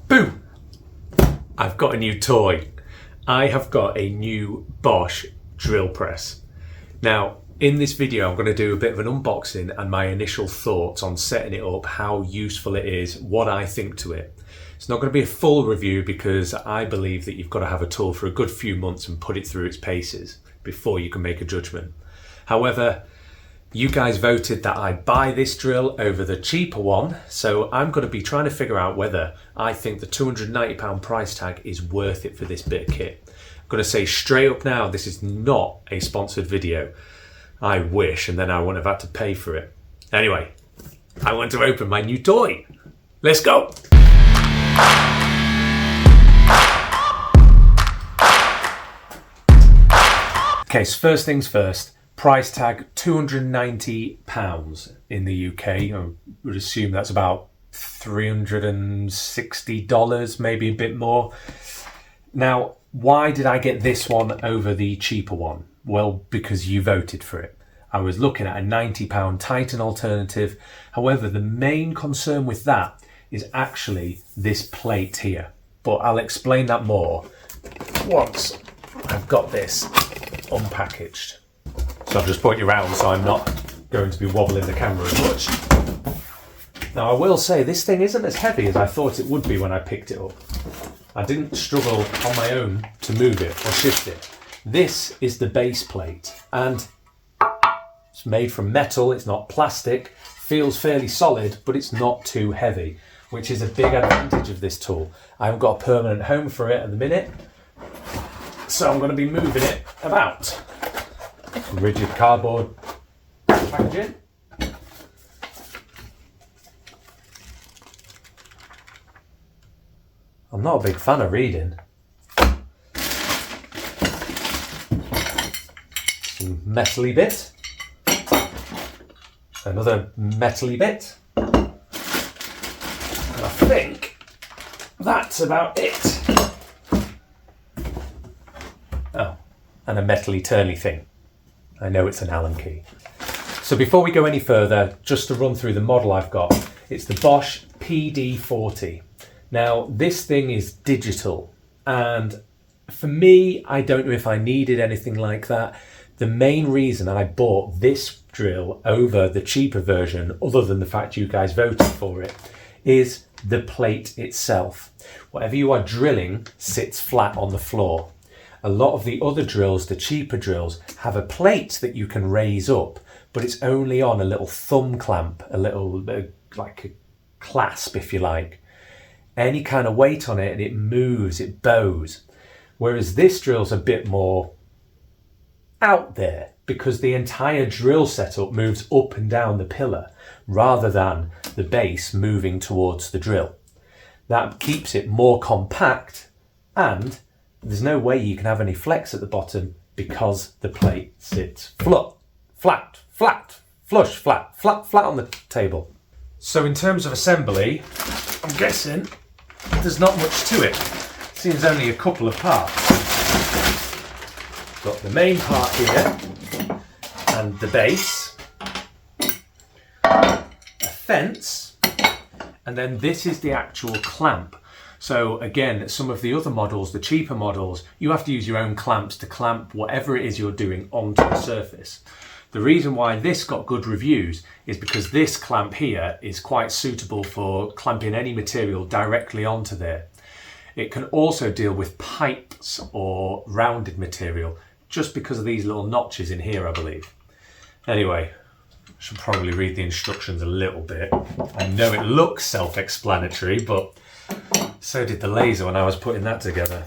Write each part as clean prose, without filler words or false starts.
Boom! I've got a new toy. I have got a new Bosch drill press. Now, in this video, I'm going to do a bit of an unboxing and my initial thoughts on setting it up, how useful it is, what I think to it. It's not going to be a full review because I believe that you've got to have a tool for a good few months and put it through its paces before you can make a judgment. However, you guys voted that I buy this drill over the cheaper one, so I'm going to be trying to figure out whether I think the £290 price tag is worth it for this bit of kit. I'm going to say straight up now, this is not a sponsored video. I wish, and then I wouldn't have had to pay for it. Anyway, I want to open my new toy. Let's go! Okay, so first things first. Price tag £290 in the UK. I would assume that's about $360, maybe a bit more. Now, why did I get this one over the cheaper one? Well, because you voted for it. I was looking at a £90 Titan alternative. However, the main concern with that is actually this plate here. But I'll explain that more once I've got this unpackaged. So I'll just point you around so I'm not going to be wobbling the camera as much. Now I will say this thing isn't as heavy as I thought it would be when I picked it up. I didn't struggle on my own to move it or shift it. This is the base plate and it's made from metal, it's not plastic, feels fairly solid, but it's not too heavy, which is a big advantage of this tool. I haven't got a permanent home for it at the minute, so I'm going to be moving it about. Some rigid cardboard packaging. I'm not a big fan of reading. Some metally bit. Another metally bit. And I think that's about it. Oh, and a metally turny thing. I know it's an Allen key. So before we go any further, just to run through the model I've got, it's the Bosch PD40. Now, this thing is digital, and for me, I don't know if I needed anything like that. The main reason I bought this drill over the cheaper version, other than the fact you guys voted for it, is the plate itself. Whatever you are drilling sits flat on the floor. A lot of the other drills, the cheaper drills, have a plate that you can raise up, but it's only on a little thumb clamp, a little, like a clasp, if you like. Any kind of weight on it and it moves, it bows. Whereas this drill's a bit more out there because the entire drill setup moves up and down the pillar rather than the base moving towards the drill. That keeps it more compact, and there's no way you can have any flex at the bottom because the plate sits flat, flat, flush, flat on the table. So in terms of assembly, I'm guessing there's not much to it. Seems only a couple of parts. Got the main part here and the base, a fence, and then this is the actual clamp. So again, some of the other models, the cheaper models, you have to use your own clamps to clamp whatever it is you're doing onto the surface. The reason why this got good reviews is because this clamp here is quite suitable for clamping any material directly onto there. It can also deal with pipes or rounded material just because of these little notches in here, I believe. Anyway, I should probably read the instructions a little bit. I know it looks self-explanatory, but so did the laser when I was putting that together.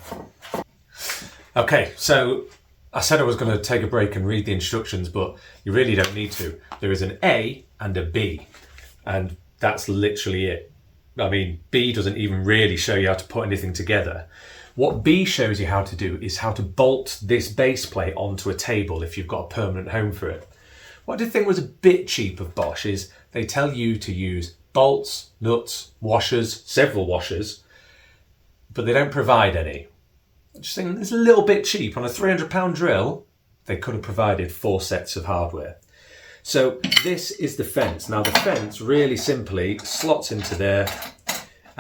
Okay, so I said I was going to take a break and read the instructions, but you really don't need to. There is an A and a B, and that's literally it. I mean, B doesn't even really show you how to put anything together. What B shows you how to do is how to bolt this base plate onto a table if you've got a permanent home for it. What I did think was a bit cheap of Bosch is they tell you to use bolts, nuts, washers, several washers, but they don't provide any. I just think it's a little bit cheap. On a £300 drill, they could have provided 4 sets of hardware. So this is the fence. Now the fence really simply slots into there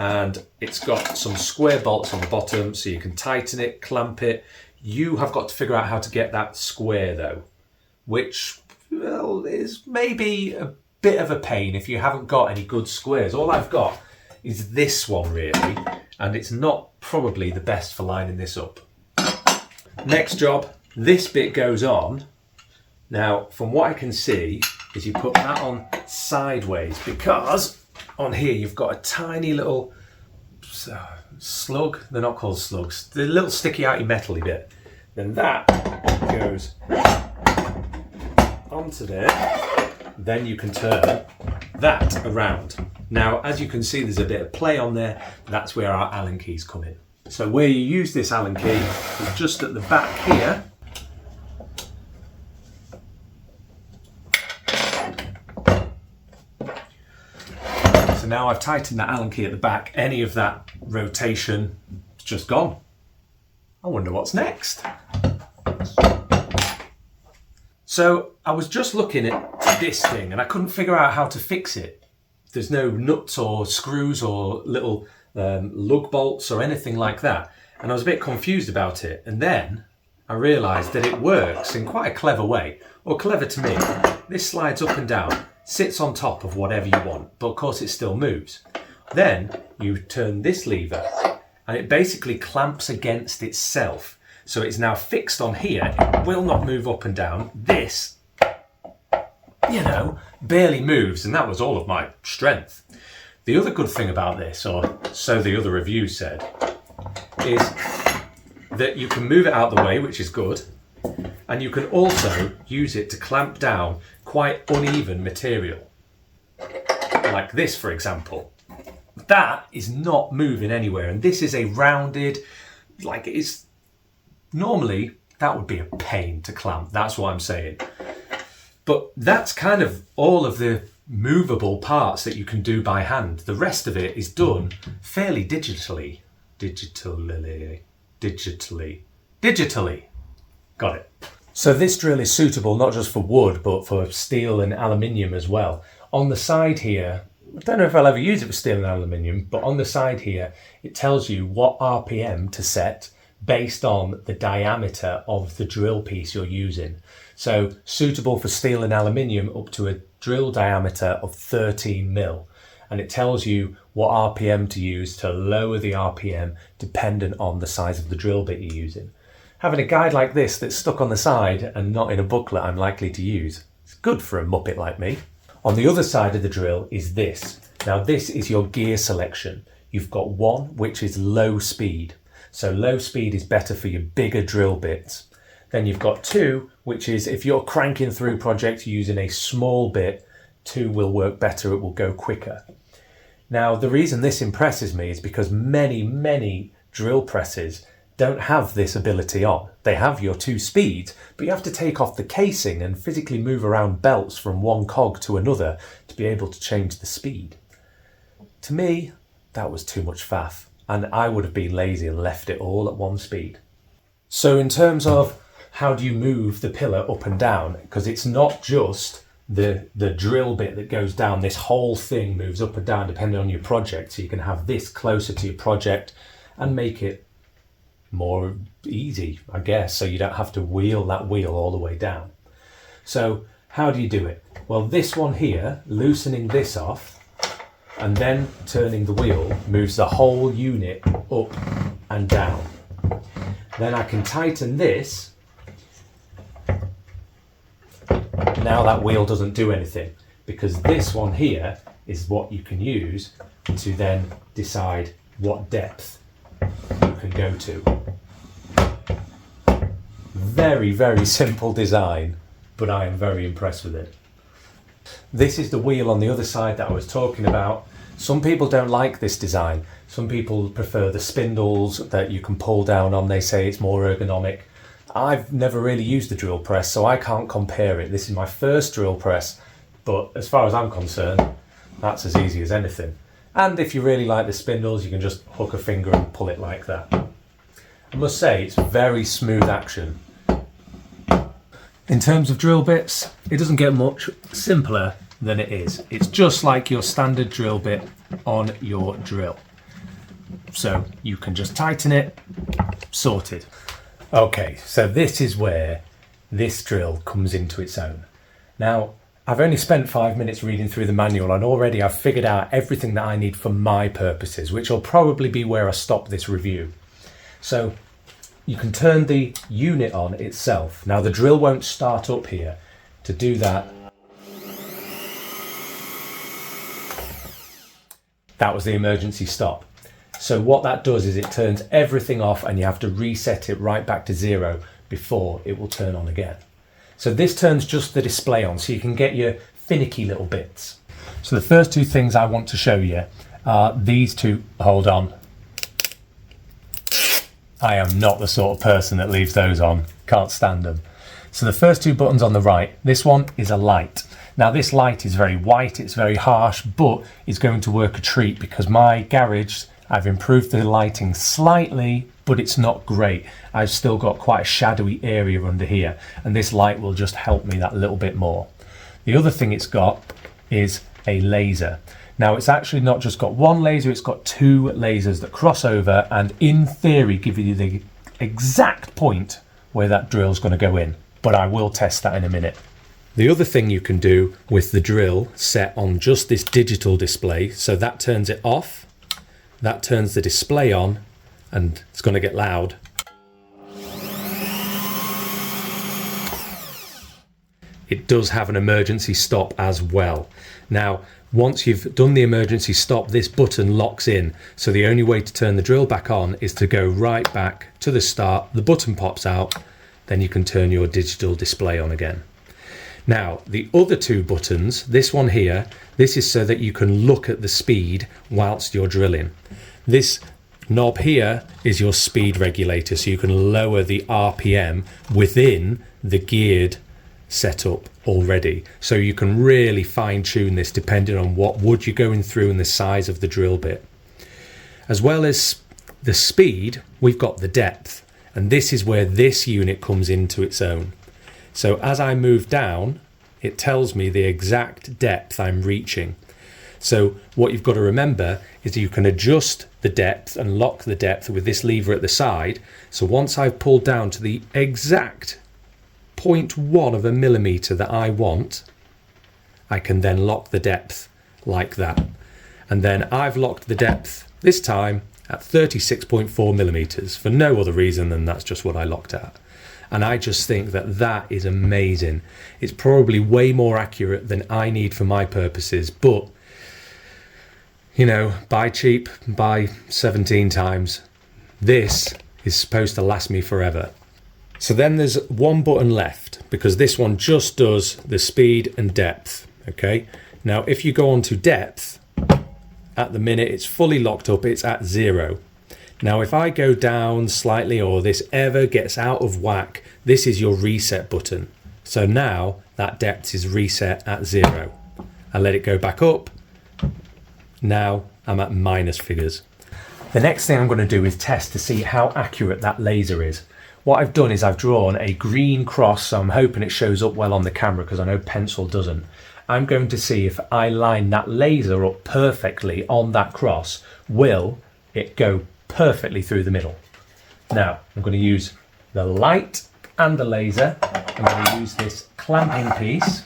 and it's got some square bolts on the bottom so you can tighten it, clamp it. You have got to figure out how to get that square though, which, well, is maybe a bit of a pain if you haven't got any good squares. All I've got is this one really, and it's not probably the best for lining this up. Next job, this bit goes on. Now, from what I can see, is you put that on sideways, because on here you've got a tiny little slug. They're not called slugs. The little sticky outy metally bit. Then that goes onto there. Then you can turn that around. Now, as you can see, there's a bit of play on there. That's where our Allen keys come in. So where you use this Allen key is just at the back here. So now I've tightened that Allen key at the back. Any of that rotation is just gone. I wonder what's next. So I was just looking at this thing and I couldn't figure out how to fix it. There's no nuts or screws or little lug bolts or anything like that. And I was a bit confused about it. And then I realised that it works in quite a clever way. Or clever to me. This slides up and down, sits on top of whatever you want, but of course it still moves. Then you turn this lever and it basically clamps against itself. So it's now fixed on here. It will not move up and down. This, you know, barely moves, and that was all of my strength. The other good thing about this, or so the other reviews said, is that you can move it out of the way, which is good, and you can also use it to clamp down quite uneven material. Like this, for example. That is not moving anywhere, and this is a rounded, like it's, normally that would be a pain to clamp, that's what I'm saying. But that's kind of all of the movable parts that you can do by hand. The rest of it is done fairly digitally. Got it. So this drill is suitable not just for wood, but for steel and aluminium as well. On the side here, I don't know if I'll ever use it for steel and aluminium, but on the side here, it tells you what RPM to set based on the diameter of the drill piece you're using. So suitable for steel and aluminium up to a drill diameter of 13 mil. And it tells you what RPM to use to lower the RPM dependent on the size of the drill bit you're using. Having a guide like this that's stuck on the side and not in a booklet I'm likely to use, it's good for a muppet like me. On the other side of the drill is this. Now this is your gear selection. You've got one which is low speed. So low speed is better for your bigger drill bits. Then you've got 2, which is if you're cranking through projects using a small bit, 2 will work better, it will go quicker. Now the reason this impresses me is because many drill presses don't have this ability on. They have your 2 speeds, but you have to take off the casing and physically move around belts from one cog to another to be able to change the speed. To me, that was too much faff. And I would have been lazy and left it all at 1 speed. So in terms of how do you move the pillar up and down, because it's not just the drill bit that goes down, this whole thing moves up and down depending on your project. So you can have this closer to your project and make it more easy, I guess, so you don't have to wheel that wheel all the way down. So how do you do it? Well, this one here, loosening this off, and then turning the wheel moves the whole unit up and down. Then I can tighten this. Now that wheel doesn't do anything because this one here is what you can use to then decide what depth you can go to. Very simple design, but I am very impressed with it. This is the wheel on the other side that I was talking about. Some people don't like this design. Some people prefer the spindles that you can pull down on. They say it's more ergonomic. I've never really used the drill press, so I can't compare it. This is my first drill press, but as far as I'm concerned, that's as easy as anything. And if you really like the spindles, you can just hook a finger and pull it like that. I must say, it's very smooth action. In terms of drill bits, it doesn't get much simpler than it is. It's just like your standard drill bit on your drill. So you can just tighten it, sorted. Okay, so this is where this drill comes into its own. Now, I've only spent 5 minutes reading through the manual and already I've figured out everything that I need for my purposes, which will probably be where I stop this review. So you can turn the unit on itself. Now the drill won't start up here. To do that, that was the emergency stop. So what that does is it turns everything off and you have to reset it right back to 0 before it will turn on again. So this turns just the display on so you can get your finicky little bits. So the first two things I want to show you are these two. Hold on. I am not the sort of person that leaves those on. Can't stand them. So the first two buttons on the right, this one is a light. Now this light is very white, it's very harsh, but it's going to work a treat because my garage, I've improved the lighting slightly, but it's not great. I've still got quite a shadowy area under here, and this light will just help me that little bit more. The other thing it's got is a laser. Now it's actually not just got one laser, it's got two lasers that cross over and in theory give you the exact point where that drill's going to go in, but I will test that in a minute. The other thing you can do with the drill set on just this digital display, so that turns it off, that turns the display on, and it's going to get loud. It does have an emergency stop as well. Now, once you've done the emergency stop, this button locks in. So the only way to turn the drill back on is to go right back to the start. The button pops out, then you can turn your digital display on again. Now, the other two buttons, this one here, this is so that you can look at the speed whilst you're drilling. This knob here is your speed regulator, so you can lower the RPM within the geared setup already. So you can really fine tune this depending on what wood you're going through and the size of the drill bit. As well as the speed, we've got the depth, and this is where this unit comes into its own. So as I move down, it tells me the exact depth I'm reaching. So what you've got to remember is you can adjust the depth and lock the depth with this lever at the side. So once I've pulled down to the exact 0.1 of a millimeter that I want, I can then lock the depth like that. And then I've locked the depth this time at 36.4 millimeters for no other reason than that's just what I locked at. And I just think that that is amazing. It's probably way more accurate than I need for my purposes, but you know, buy cheap, buy 17 times. This is supposed to last me forever. So then there's one button left because this one just does the speed and depth. Okay. Now, if you go on to depth, at the minute it's fully locked up, it's at 0. Now, if I go down slightly or this ever gets out of whack, this is your reset button. So now that depth is reset at 0. I let it go back up. Now I'm at minus figures. The next thing I'm going to do is test to see how accurate that laser is. What I've done is I've drawn a green cross, so I'm hoping it shows up well on the camera because I know pencil doesn't. I'm going to see if I line that laser up perfectly on that cross, will it go perfectly through the middle. Now I'm going to use the light and the laser. I'm going to use this clamping piece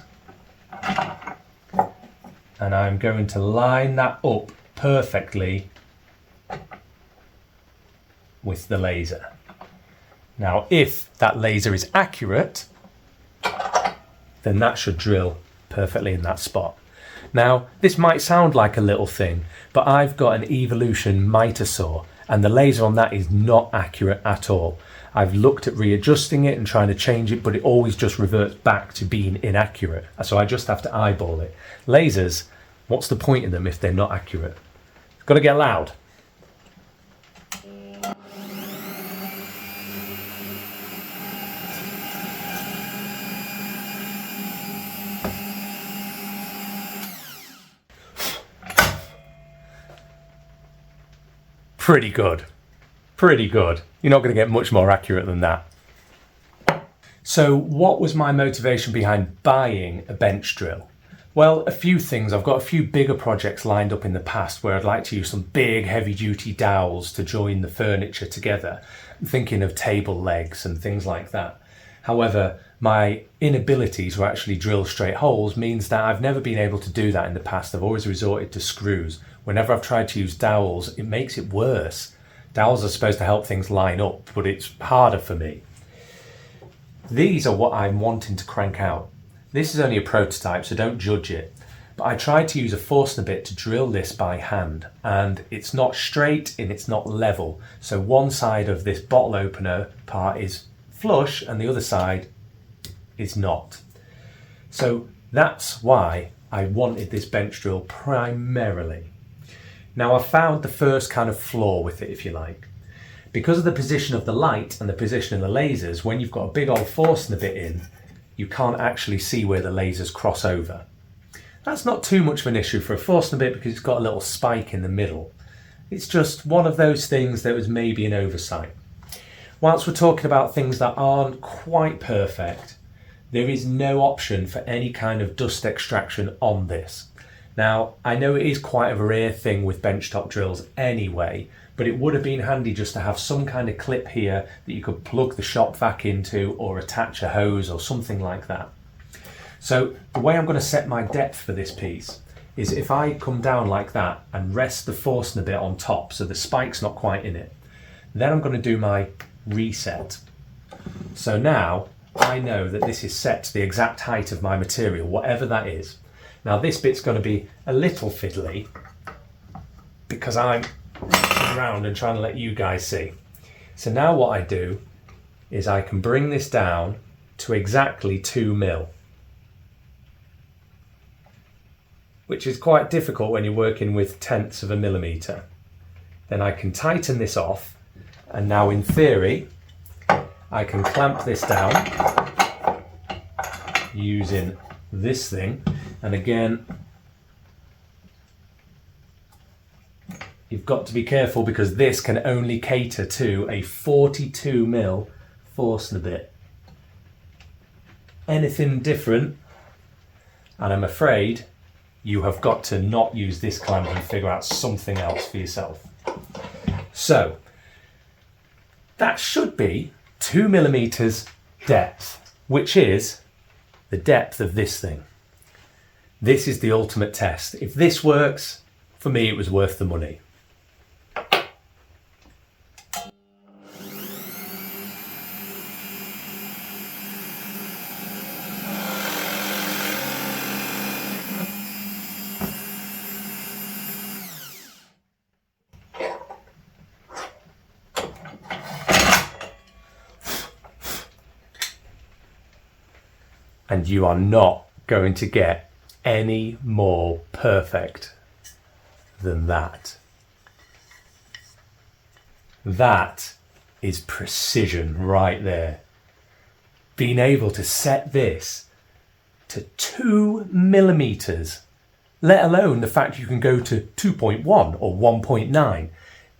and I'm going to line that up perfectly with the laser. Now if that laser is accurate, then that should drill perfectly in that spot. Now this might sound like a little thing, but I've got an Evolution miter saw and the laser on that is not accurate at all. I've looked at readjusting it and trying to change it, but it always just reverts back to being inaccurate. So I just have to eyeball it. Lasers, what's the point in them if they're not accurate? It's got to get loud. Pretty good. Pretty good. You're not going to get much more accurate than that. So what was my motivation behind buying a bench drill? Well, a few things. I've got a few bigger projects lined up in the past where I'd like to use some big heavy duty dowels to join the furniture together. I'm thinking of table legs and things like that. However, my inability to actually drill straight holes means that I've never been able to do that in the past. I've always resorted to screws. Whenever I've tried to use dowels, it makes it worse. Dowels are supposed to help things line up, but it's harder for me. These are what I'm wanting to crank out. This is only a prototype, so don't judge it. But I tried to use a Forstner bit to drill this by hand, and it's not straight and it's not level. So one side of this bottle opener part is flush and the other side is not. So that's why I wanted this bench drill primarily. Now I've found the first kind of flaw with it, if you like. Because of the position of the light and the position of the lasers, when you've got a big old Forstner bit in, you can't actually see where the lasers cross over. That's not too much of an issue for a Forstner bit because it's got a little spike in the middle. It's just one of those things that was maybe an oversight. Whilst we're talking about things that aren't quite perfect, there is no option for any kind of dust extraction on this. Now, I know it is quite a rare thing with benchtop drills anyway, but it would have been handy just to have some kind of clip here that you could plug the shop vac into or attach a hose or something like that. So the way I'm going to set my depth for this piece is if I come down like that and rest the Forstner bit on top so the spike's not quite in it, then I'm going to do my reset. So now I know that this is set to the exact height of my material, whatever that is. Now this bit's going to be a little fiddly because I'm reaching around and trying to let you guys see. So now what I do is I can bring this down to exactly 2 mil, which is quite difficult when you're working with tenths of a millimetre. Then I can tighten this off, and now in theory I can clamp this down using this thing, and again you've got to be careful because this can only cater to a 42 mil Forstner bit. Anything different and I'm afraid you have got to not use this clamp and figure out something else for yourself. So that should be 2 millimeters depth, which is the depth of this thing. This is the ultimate test. If this works, for me it was worth the money. And you are not going to get any more perfect than that. That is precision right there. Being able to set this to 2 millimeters, let alone the fact you can go to 2.1 or 1.9,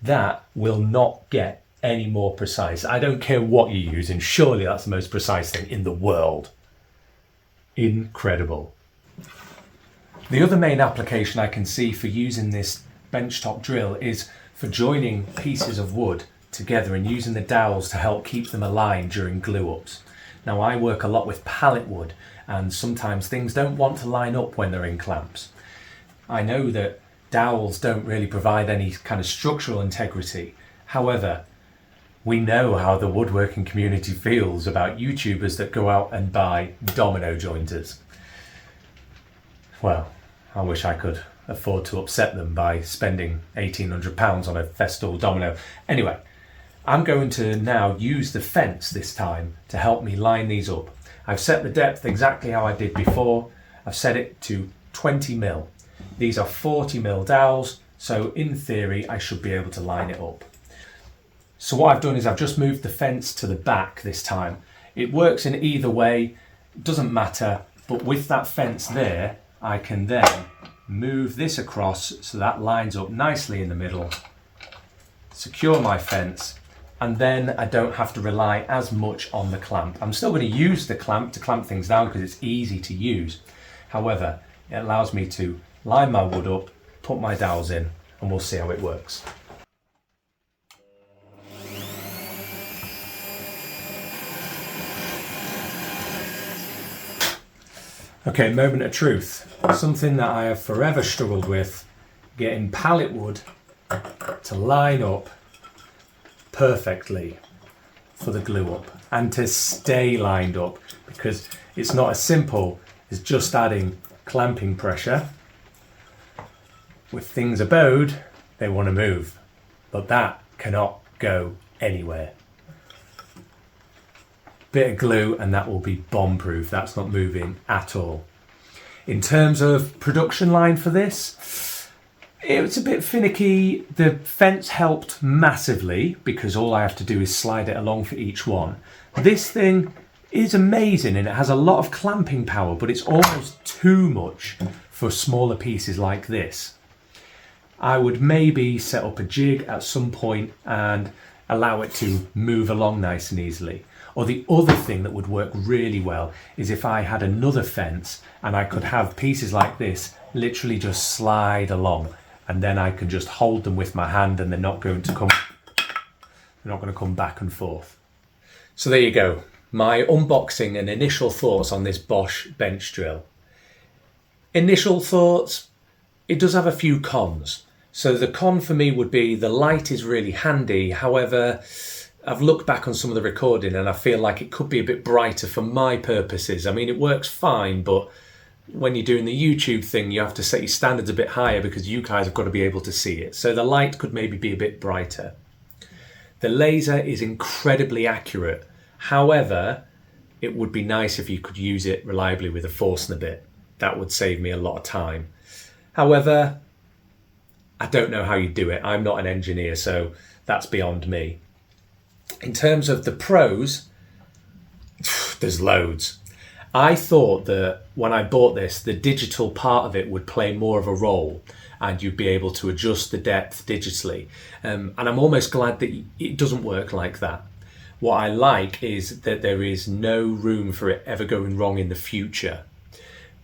that will not get any more precise. I don't care what you're using, surely that's the most precise thing in the world. Incredible. The other main application I can see for using this benchtop drill is for joining pieces of wood together and using the dowels to help keep them aligned during glue ups. Now I work a lot with pallet wood and sometimes things don't want to line up when they're in clamps. I know that dowels don't really provide any kind of structural integrity. However, we know how the woodworking community feels about YouTubers that go out and buy domino jointers. Well, I wish I could afford to upset them by spending £1,800 on a Festool domino. Anyway, I'm going to now use the fence this time to help me line these up. I've set the depth exactly how I did before. I've set it to 20 mil. These are 40 mil dowels, so in theory I should be able to line it up. So what I've done is I've just moved the fence to the back this time. It works in either way, it doesn't matter, but with that fence there, I can then move this across so that lines up nicely in the middle, secure my fence, and then I don't have to rely as much on the clamp. I'm still going to use the clamp to clamp things down because it's easy to use. However, It allows me to line my wood up, put my dowels in, and we'll see how it works. Okay, moment of truth. Something that I have forever struggled with, getting pallet wood to line up perfectly for the glue up and to stay lined up, because it's not as simple as just adding clamping pressure. With things abode, they want to move, but that cannot go anywhere. Bit of glue and that will be bomb proof. That's not moving at all. In terms of production line for this, it was a bit finicky. The fence helped massively because all I have to do is slide it along for each one. This thing is amazing and it has a lot of clamping power, but it's almost too much for smaller pieces like this. I would maybe set up a jig at some point and allow it to move along nice and easily. Or the other thing that would work really well is if I had another fence and I could have pieces like this literally just slide along, and then I can just hold them with my hand and they're not going to come back and forth. So there you go. My unboxing and initial thoughts on this Bosch bench drill. Initial thoughts, it does have a few cons. So the con for me would be the light is really handy. However, I've looked back on some of the recording and I feel like it could be a bit brighter for my purposes. I mean, it works fine, but when you're doing the YouTube thing, you have to set your standards a bit higher because you guys have got to be able to see it. So the light could maybe be a bit brighter. The laser is incredibly accurate. However, it would be nice if you could use it reliably with a Forstner bit. That would save me a lot of time. However, I don't know how you do it. I'm not an engineer, so that's beyond me. In terms of the pros, there's loads. I thought that when I bought this, the digital part of it would play more of a role and you'd be able to adjust the depth digitally. And I'm almost glad that it doesn't work like that. What I like is that there is no room for it ever going wrong in the future,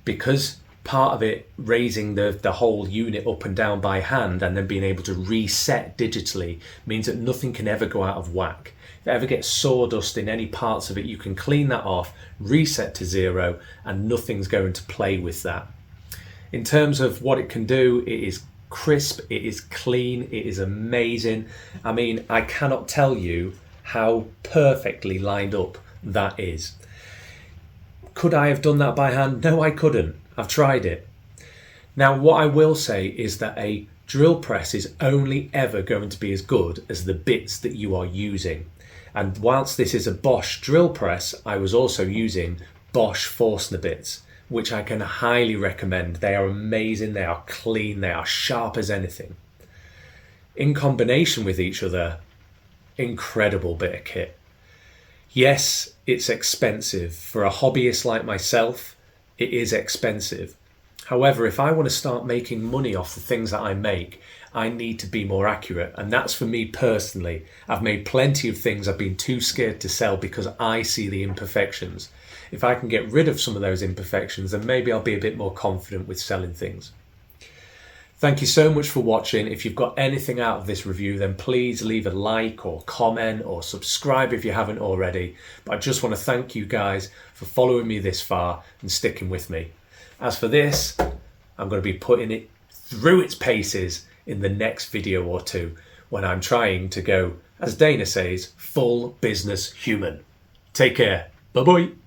because part of it raising the whole unit up and down by hand and then being able to reset digitally means that nothing can ever go out of whack. If it ever gets sawdust in any parts of it, you can clean that off, reset to zero, and nothing's going to play with that. In terms of what it can do, it is crisp, it is clean, it is amazing. I mean, I cannot tell you how perfectly lined up that is. Could I have done that by hand? No, I couldn't. I've tried it. Now, what I will say is that a drill press is only ever going to be as good as the bits that you are using. And whilst this is a Bosch drill press, I was also using Bosch Forstner bits, which I can highly recommend. They are amazing, they are clean, they are sharp as anything. In combination with each other, incredible bit of kit. Yes, it's expensive. For a hobbyist like myself, it is expensive. However, if I want to start making money off the things that I make, I need to be more accurate. And that's for me personally. I've made plenty of things I've been too scared to sell because I see the imperfections. If I can get rid of some of those imperfections, then maybe I'll be a bit more confident with selling things. Thank you so much for watching. If you've got anything out of this review, then please leave a like or comment or subscribe if you haven't already. But I just want to thank you guys for following me this far and sticking with me. As for this, I'm going to be putting it through its paces in the next video or two when I'm trying to go, as Dana says, full business human. Take care. Bye-bye.